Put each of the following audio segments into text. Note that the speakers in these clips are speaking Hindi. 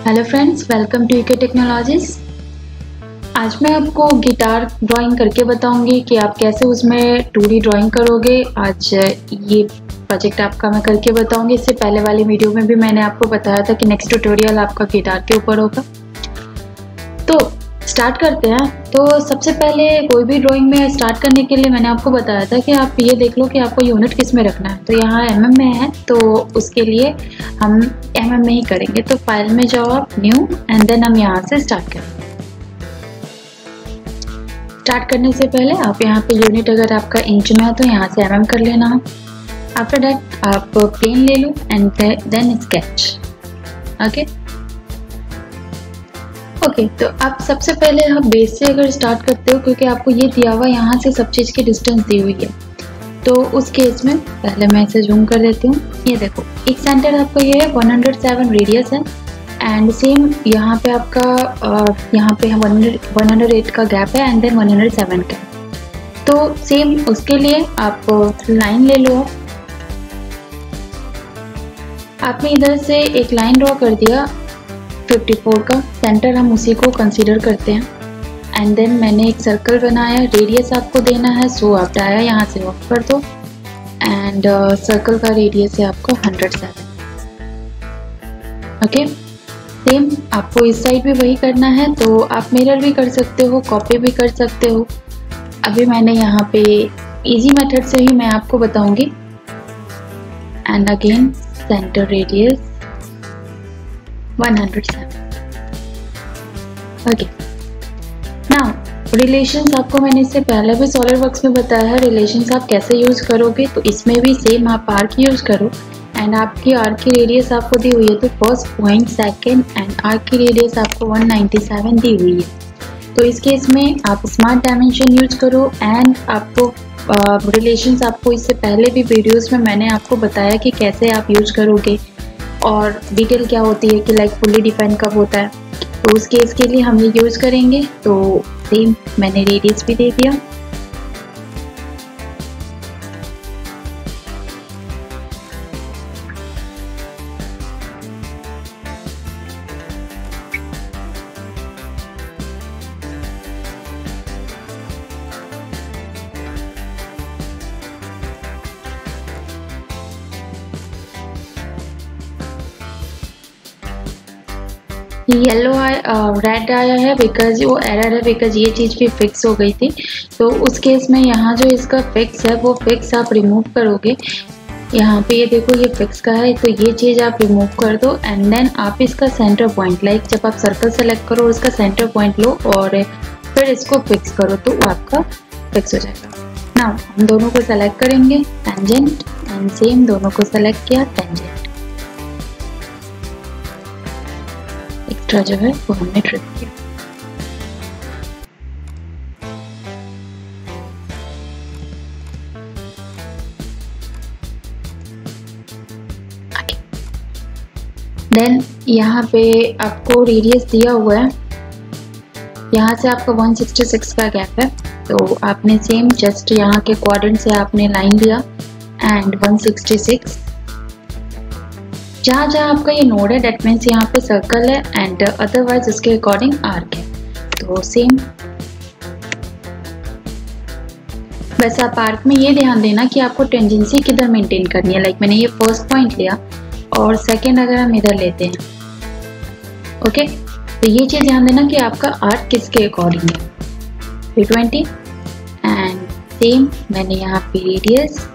Hello friends, welcome to UK Technologies. आज मैं आपको गिटार ड्राइंग करके बताऊंगी कि आप कैसे उसमें 2D ड्राइंग करोगे। आज ये प्रोजेक्ट आपका मैं करके बताऊंगी। इससे पहले वाली वीडियो में भी मैंने आपको बताया था कि नेक्स्ट ट्यूटोरियल आपका गिटार के ऊपर होगा। तो स्टार्ट करते हैं। तो सबसे पहले कोई भी ड्राइंग में स्टार्ट करने के लिए मैंने आपको बताया था कि आप ये देख लो कि आपको यूनिट किस में रखना है। तो यहाँ mm में है, तो उसके लिए हम mm में ही करेंगे। तो फाइल में जाओ आप, न्यू, एंड देन हम यहाँ से स्टार्ट करेंगे। स्टार्ट करने से पहले आप यहाँ पे यूनिट अगर आपका इंच में है तो यहाँ से mm कर लेना। आफ्टर दैट आप पेन ले लो एंड देन स्केच। ओके, तो आप सबसे पहले आप बेस से अगर स्टार्ट करते हो, क्योंकि आपको ये दिया हुआ यहाँ से सब चीज़ की डिस्टेंस दी हुई है, तो उस केस में पहले मैं इसे जूम कर लेती हूँ। ये देखो, एक सेंटर आपका ये है, 107 रेडियस है, एंड सेम यहाँ पे आपका यहाँ पे 108 का गैप है, एंड देन 107 का। तो सेम उसके लिए आप लाइन ले लो। आपने इधर से एक लाइन ड्रॉ कर दिया 54 का, सेंटर हम उसी को कंसीडर करते हैं। एंड देन मैंने एक सर्कल बनाया, रेडियस आपको देना है, सो आप डाया यहाँ से ऑफ कर दो, एंड सर्कल का रेडियस है आपको 107। ओके, सेम आपको इस साइड भी वही करना है। तो आप मिरर भी कर सकते हो, कॉपी भी कर सकते हो। अभी मैंने यहाँ पे इजी मेथड से ही मैं आपको बताऊंगी। And again centre radius 107। Okay, now relations आपको मैंने इससे पहले भी सॉलिडवर्क्स में बताया है, रिलेशंस आप कैसे यूज करोगे। तो इसमें भी सेम आप आर्क यूज करो, एंड आपकी आर्क की रेडियस आपको दी हुई है तो first point, second, and arc की रेडियस आपको 197 दी हुई है। तो इस केस में आप स्मार्ट डायमेंशन यूज करो। एंड आपको रिलेशंस आपको इससे पहले भी वीडियोस में मैंने आपको बताया कि कैसे आप यूज करोगे और डिटेल क्या होती है कि लाइक फुल्ली डिफाइन कब होता है। तो उस केस के लिए हम ये यूज करेंगे। तो सेम मैंने रेडियस भी दे दिया। येलो रेड आया है बिकॉज वो एरर है, बिकॉज ये चीज़ भी फिक्स हो गई थी। तो उस केस में यहाँ जो इसका फिक्स है वो फिक्स आप रिमूव करोगे। यहाँ पे ये देखो, ये फिक्स का है, तो ये चीज़ आप रिमूव कर दो। एंड देन आप इसका सेंटर पॉइंट, लाइक जब आप सर्कल सेलेक्ट करो और इसका सेंटर पॉइंट लो और फिर इसको फिक्स करो तो आपका फिक्स हो जाएगा। नाउ हम दोनों को सेलेक्ट करेंगे, टेंजेंट, एंड सेम दोनों को सेलेक्ट किया, टेंजेंट। एक्स्ट्रा जो है वो हमने ट्रिम किया। देन यहाँ पे आपको रेडियस दिया हुआ है, यहाँ से आपका 166 का गैप है। तो आपने सेम जस्ट यहाँ के क्वाड्रेंट से आपने लाइन लिया एंड 166। जहाँ जहाँ आपका ये नोड है डेट मीन्स यहाँ पे सर्कल है, एंड अदरवाइज उसके अकॉर्डिंग आर्क है। तो सेम बस आप आर्क में ये ध्यान देना कि आपको टेंजेंसी किधर मेंटेन करनी है। लाइक मैंने ये फर्स्ट पॉइंट लिया और सेकंड अगर हम इधर लेते हैं, ओके, तो ये चीज़ ध्यान देना कि आपका आर्क किसके अकॉर्डिंग है, 320। एंड सेम मैंने यहाँ पे रेडियस,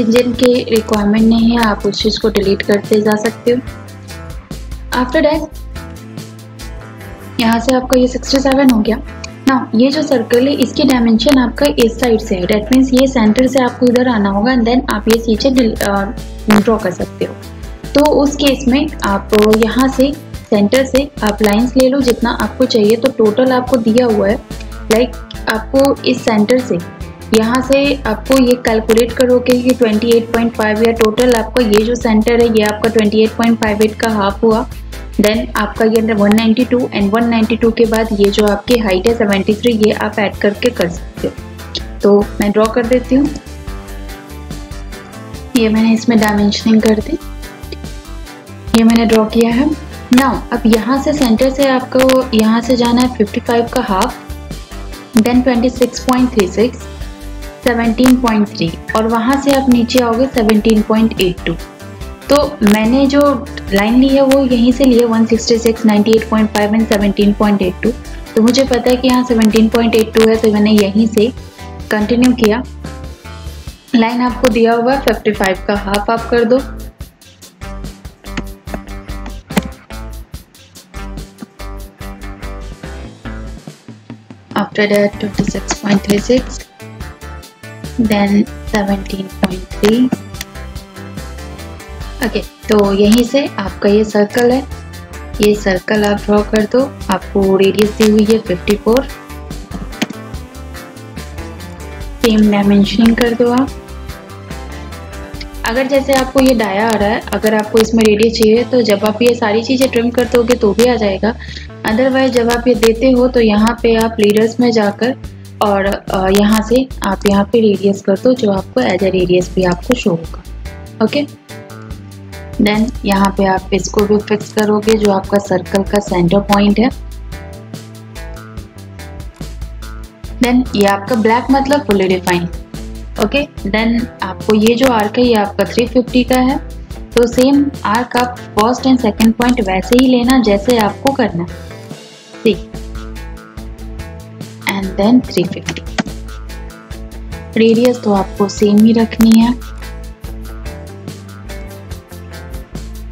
जिन के रिक्वायरमेंट नहीं है आप उस चीज़ को डिलीट करते जा सकते हो। आफ्टर दैट यहाँ से आपका ये 67 हो गया। ना ये जो सर्कल है इसकी डायमेंशन आपका इस साइड से है, डेट मीन्स ये सेंटर से आपको इधर आना होगा एंड देन आप ये चीजें ड्रॉ कर सकते हो। तो उस केस में आप यहाँ से सेंटर से आप लाइंस ले लो जितना आपको चाहिए। तो टोटल आपको दिया हुआ है, लाइक आपको इस सेंटर से यहाँ से आपको ये कैलकुलेट करोगे कि 28.5 या टोटल आपका ये जो सेंटर है ये आपका 28.58 का हाफ हुआ। देन आपका ये 192 एंड 192 के बाद ये जो आपकी हाइट है 73 ये आप ऐड करके कर सकते हो। तो मैं ड्रॉ कर देती हूँ, ये मैंने इसमें डायमेंशनिंग कर दी, ये मैंने ड्रॉ किया है। नाउ अब यहाँ से सेंटर से आपको यहाँ से जाना है 55 का हाफ, देन 26.36, 17.3 और वहाँ से आप नीचे आओगे 17.82। तो मैंने जो लाइन ली है वो यहीं से ली है 166, 98.5 एंड 17.82। तो मुझे पता है कि यहाँ 17.82 है तो मैंने यहीं से कंटिन्यू किया। लाइन आपको दिया हुआ है 55 का हाफ आप कर दो, आफ्टर दैट 26.36, देन 17.3। ओके, तो यहीं से आपका ये सर्कल है, ये सर्कल आप ड्रॉ कर दो। आपको रेडियस दी हुई है 54, सेम डायमेंशनिंग कर दो आप। अगर जैसे आपको ये डाया आ रहा है, अगर आपको इसमें रेडियस चाहिए तो जब आप ये सारी चीज़ें ट्रिम कर दोगे तो भी आ जाएगा। अदरवाइज जब आप ये देते हो तो यहाँ पे आप लीडर्स में जाकर और यहाँ से आप यहाँ पे रेडियस कर दो, जो आपको एज ए रेडियस भी आपको शो होगा। ओके, देन यहाँ पे आप इसको भी फिक्स करोगे जो आपका सर्कल का सेंटर पॉइंट है। देन ये आपका ब्लैक मतलब फुली डिफाइंड। ओके, देन आपको ये जो आर्क है ये आपका 350 का है, तो सेम आर्क आप फर्स्ट एंड सेकंड पॉइंट वैसे ही लेना जैसे आपको करना है, सी एंड देन 350। रेडियस तो आपको सेम ही रखनी है।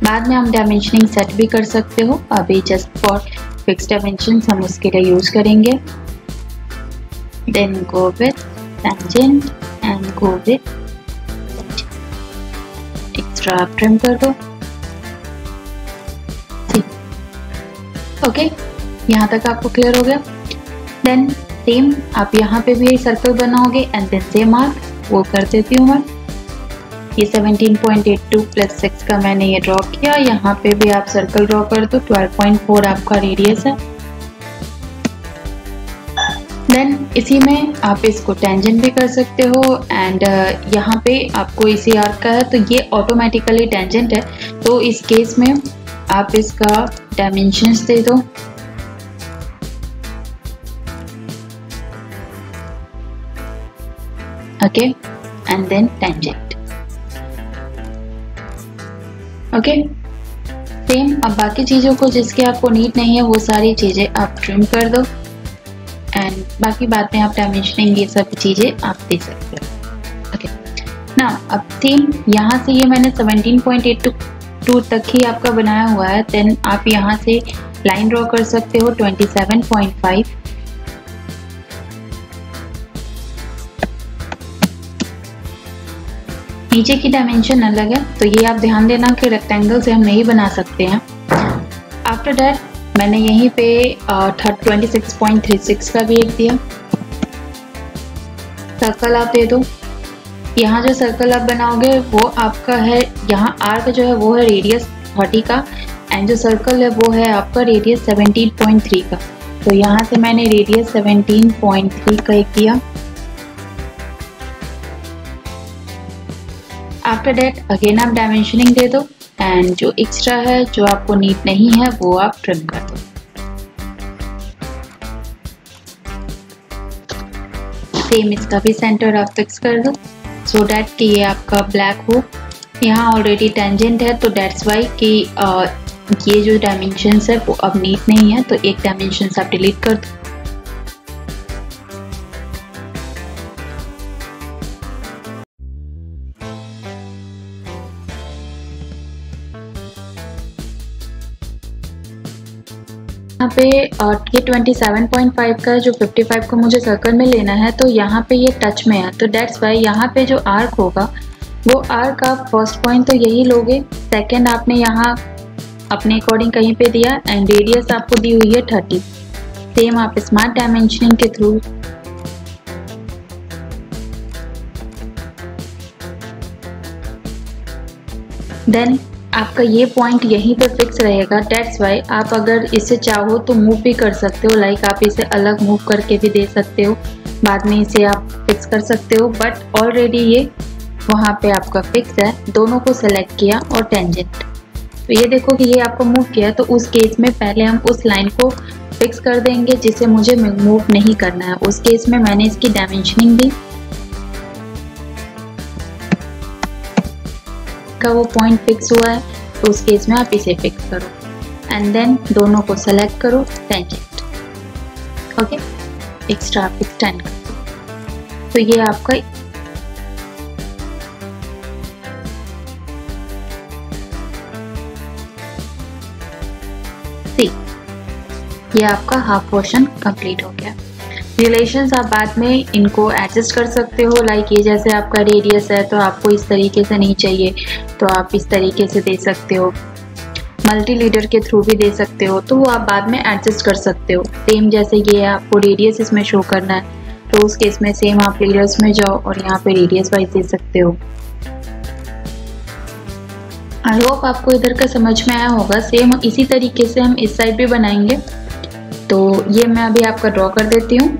बाद में हम डायमेंशनिंग सेट भी कर सकते हो, अभी जस्ट फॉर फिक्स डायमेंशन हम उसके लिए यूज करेंगे। Then go with tangent and go with extra आप ट्रिम कर दो। ओके, यहाँ तक आपको क्लियर हो गया। देन सेम आप यहाँ पे भी सर्कल बनाओगे एंड देन सेम आर्क वो कर देती हूँ मैं। ये 17.82 प्लस 6 का मैंने ये ड्रॉ किया। यहाँ पे भी आप सर्कल ड्रॉ कर दो, 12.4 आपका रेडियस है। देन इसी में आप इसको टेंजेंट भी कर सकते हो एंड यहाँ पे आपको इसी आर्क का है तो ये ऑटोमेटिकली टेंजेंट है, तो इस केस में आप इसका डायमेंशंस दे दो। Okay, and then tangent. Okay, same अब बाकी चीज़ों को जिसके आपको नीड नहीं है वो सारी चीज़ें आप ट्रिम कर दो एंड बाकी बाद में आप डायमेंशनिंग ये सब चीज़ें आप दे सकते हो। ओके, ना अब सेम यहाँ से ये मैंने 17.82 तक ही आपका बनाया हुआ है। देन आप यहाँ से लाइन ड्रॉ कर सकते हो 27.5। नीचे की डायमेंशन अलग है तो ये आप ध्यान देना कि रेक्टेंगल से हम नहीं बना सकते हैं। आफ्टर दैट मैंने यहीं पे 26.36 का भी एक दिया। सर्कल आप दे दो। यहाँ जो सर्कल आप बनाओगे वो आपका है, यहाँ आर्क जो है वो है रेडियस 30 का एंड जो सर्कल है वो है आपका रेडियस 17.3 का। तो यहाँ से मैंने रेडियस 17.3 का एक दिया। आफ्टर दैट अगेन आप डायमेंशनिंग दे दो एंड जो एक्स्ट्रा है जो आपको नीड नहीं है वो आप ट्रिम कर दो। सेम इसका भी सेंटर आप फिक्स कर दो सो डैट कि ये आपका ब्लैक हो। यहाँ ऑलरेडी टेंजेंट है तो दैट्स वाई कि ये जो डायमेंशंस है वो अब नीड नहीं है, तो एक डायमेंशंस आप डिलीट कर दो। यहाँ पे ये 27.5 का है, जो 55 को मुझे सर्कल में लेना है, तो यहाँ पे ये टच में है, तो दैट्स वाई यहाँ पे जो आर्क होगा वो आर्क आप फर्स्ट पॉइंट तो यही लोगे, सेकंड आपने यहाँ अपने अकॉर्डिंग कहीं पे दिया, एंड रेडियस आपको दी हुई है 30। सेम आप स्मार्ट डायमेंशनिंग के थ्रू देन आपका ये पॉइंट यहीं पे फिक्स रहेगा। दैट्स वाई आप अगर इसे चाहो तो मूव भी कर सकते हो, लाइक आप इसे अलग मूव करके भी दे सकते हो, बाद में इसे आप फिक्स कर सकते हो, बट ऑलरेडी ये वहाँ पे आपका फिक्स है। दोनों को सेलेक्ट किया और टेंजेंट, तो ये देखो कि ये आपको मूव किया, तो उस केस में पहले हम उस लाइन को फिक्स कर देंगे जिसे मुझे मूव नहीं करना है। उस केस में मैंने इसकी डायमेंशनिंग दी का वो पॉइंट फिक्स हुआ है, तो उस केस में आप इसे फिक्स करो एंड देन दोनों को सेलेक्ट करो, टेंजेंट, ओके, एक्स्ट्रा आप एक्सटेंड करो। तो ये आपका ये आपका हाफ पोर्शन कंप्लीट हो गया। रिलेशंस आप बाद में इनको एडजस्ट कर सकते हो, लाइक ये जैसे आपका रेडियस है तो आपको इस तरीके से नहीं चाहिए तो आप इस तरीके से दे सकते हो, मल्टी लीडर के थ्रू भी दे सकते हो, तो वो आप बाद में एडजस्ट कर सकते हो। सेम जैसे ये आपको रेडियस इसमें शो करना है तो उस केस में सेम आप लीडर्स में जाओ और यहाँ पे रेडियस वाइज दे सकते हो। आई होप आपको इधर का समझ में आया होगा। सेम इसी तरीके से हम इस साइड भी बनाएंगे, तो ये मैं अभी आपका ड्रॉ कर देती हूँ।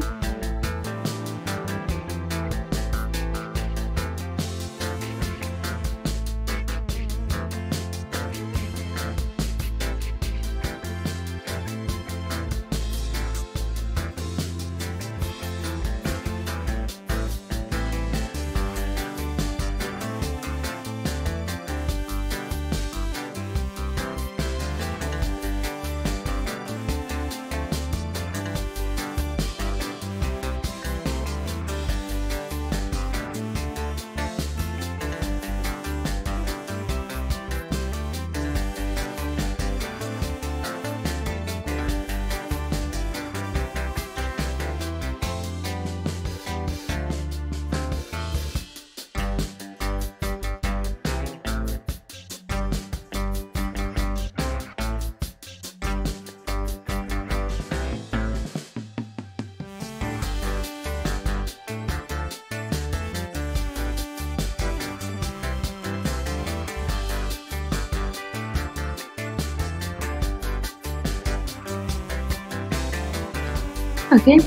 ओके,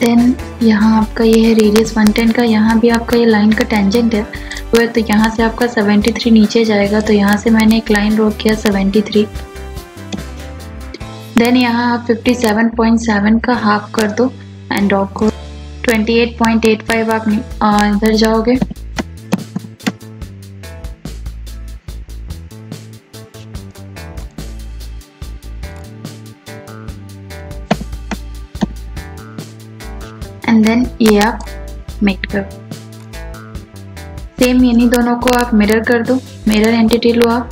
देन यहाँ आपका ये है रेडियस 110 का, यहाँ भी आपका ये लाइन का टेंजेंट है वो, तो यहाँ से आपका 73 नीचे जाएगा, तो यहाँ से मैंने एक लाइन ड्रॉ किया 73। देन यहाँ आप 57.7 का हाफ कर दो एंड डॉट को 28.85 आप इधर जाओगे, एंड देन ये आप मेक करो। सेम इन्हीं दोनों को आप मिरर कर दो, मिरर एंटिटी लो आप,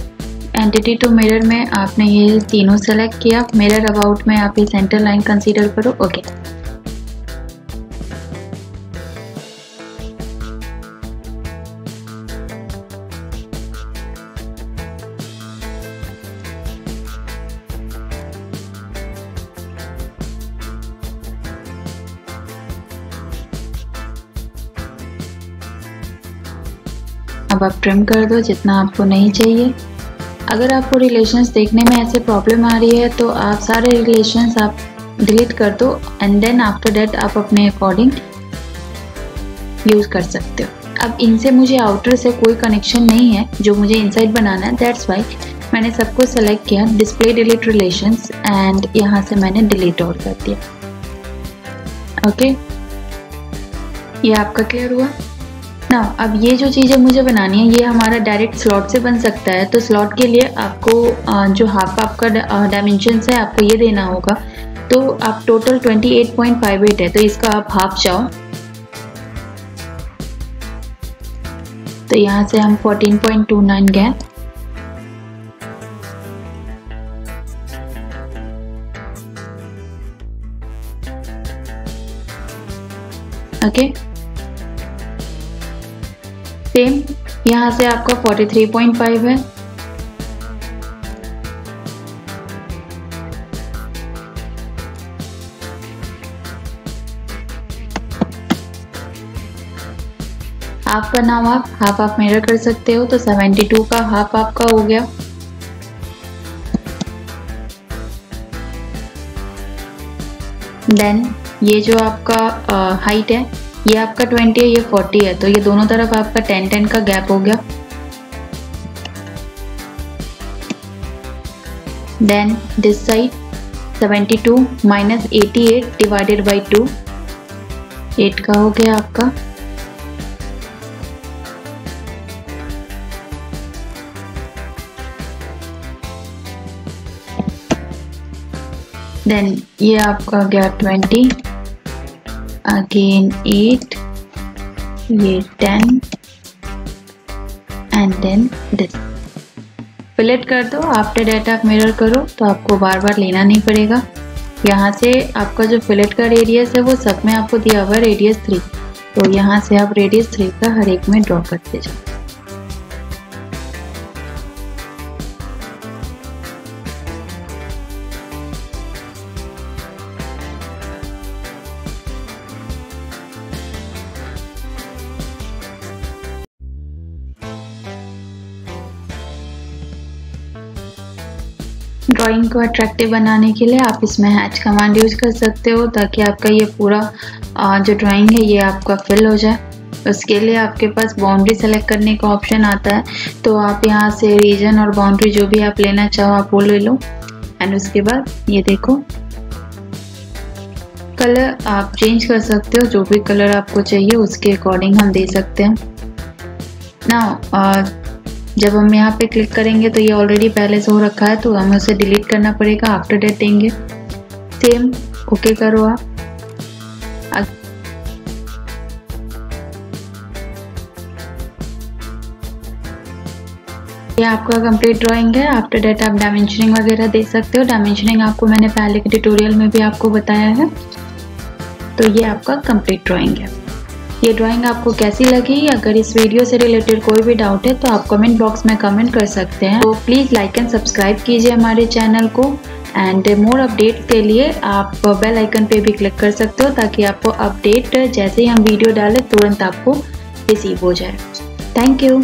एंटिटी टू मिरर में आपने ये तीनों सेलेक्ट किया, मिरर अबाउट में आप ये सेंटर लाइन कंसीडर करो, ओके। अब आप ट्रिम कर दो जितना आपको नहीं चाहिए। अगर आपको रिलेशंस देखने में ऐसे प्रॉब्लम आ रही है तो आप सारे रिलेशंस आप डिलीट कर दो एंड देन आफ्टर दैट आप अपने अकॉर्डिंग यूज कर सकते हो। अब इनसे मुझे आउटर से कोई कनेक्शन नहीं है जो मुझे इनसाइड बनाना है, दैट्स वाई मैंने सबको सेलेक्ट किया, डिस्प्ले डिलीट रिलेशंस, एंड यहाँ से मैंने डिलीट और कर दिया, ओके। ये आपका क्लियर हुआ ना। अब ये जो चीज़ें मुझे बनानी है ये हमारा डायरेक्ट स्लॉट से बन सकता है, तो स्लॉट के लिए आपको जो हाफ आपका डायमेंशंस है आपको ये देना होगा, तो आप टोटल 28.58 है तो इसका आप हाफ जाओ, तो यहाँ से हम 14.29 गए, ओके, सेम यहाँ से आपका 43.5 है। हाफ का नाम आप हाफ आप मेजर कर सकते हो, तो 72 का हाफ आपका हो गया। देन ये जो आपका हाइट है ये आपका 20 है, ये 40 है, तो ये दोनों तरफ आपका 10-10 का गैप हो गया। Then this side 72 minus 88 divided by 2, 8 का हो गया आपका। देन ये आपका गया 20, अगेन 8, ये 10 एंड देन दिस। फिलेट कर दो, आफ्टर डेट आप मिरर करो तो आपको बार बार लेना नहीं पड़ेगा। यहाँ से आपका जो फिलेट का रेडियस है वो सब में आपको दिया हुआ है रेडियस 3, तो यहाँ से आप रेडियस 3 का हर एक में ड्रॉ करते जाओ। ड्राइंग को अट्रैक्टिव बनाने के लिए आप इसमें हैच कमांड यूज कर सकते हो, ताकि आपका ये पूरा जो ड्राइंग है ये आपका फिल हो जाए। उसके लिए आपके पास बाउंड्री सेलेक्ट करने का ऑप्शन आता है, तो आप यहाँ से रीजन और बाउंड्री जो भी आप लेना चाहो आप वो ले लो। एंड उसके बाद ये देखो कलर आप चेंज कर सकते हो, जो भी कलर आपको चाहिए उसके अकॉर्डिंग हम दे सकते हैं। नाउ जब हम यहाँ पे क्लिक करेंगे तो ये ऑलरेडी पहले से हो रखा है, तो हमें उसे डिलीट करना पड़ेगा। आफ्टर डेट देंगे, सेम ओके करो आप। ये आपका कंप्लीट ड्राइंग है। आफ्टर डेट आप डायमेंशनिंग वगैरह दे सकते हो। डायमेंशनिंग आपको मैंने पहले के ट्यूटोरियल में भी आपको बताया है। तो ये आपका कंप्लीट ड्राइंग है। ये ड्राइंग आपको कैसी लगी? अगर इस वीडियो से रिलेटेड कोई भी डाउट है तो आप कमेंट बॉक्स में कमेंट कर सकते हैं। तो प्लीज़ लाइक एंड सब्सक्राइब कीजिए हमारे चैनल को। एंड मोर अपडेट के लिए आप बेल आइकन पे भी क्लिक कर सकते हो, ताकि आपको अपडेट जैसे ही हम वीडियो डालें तुरंत आपको रिसीव हो जाए। Thank you.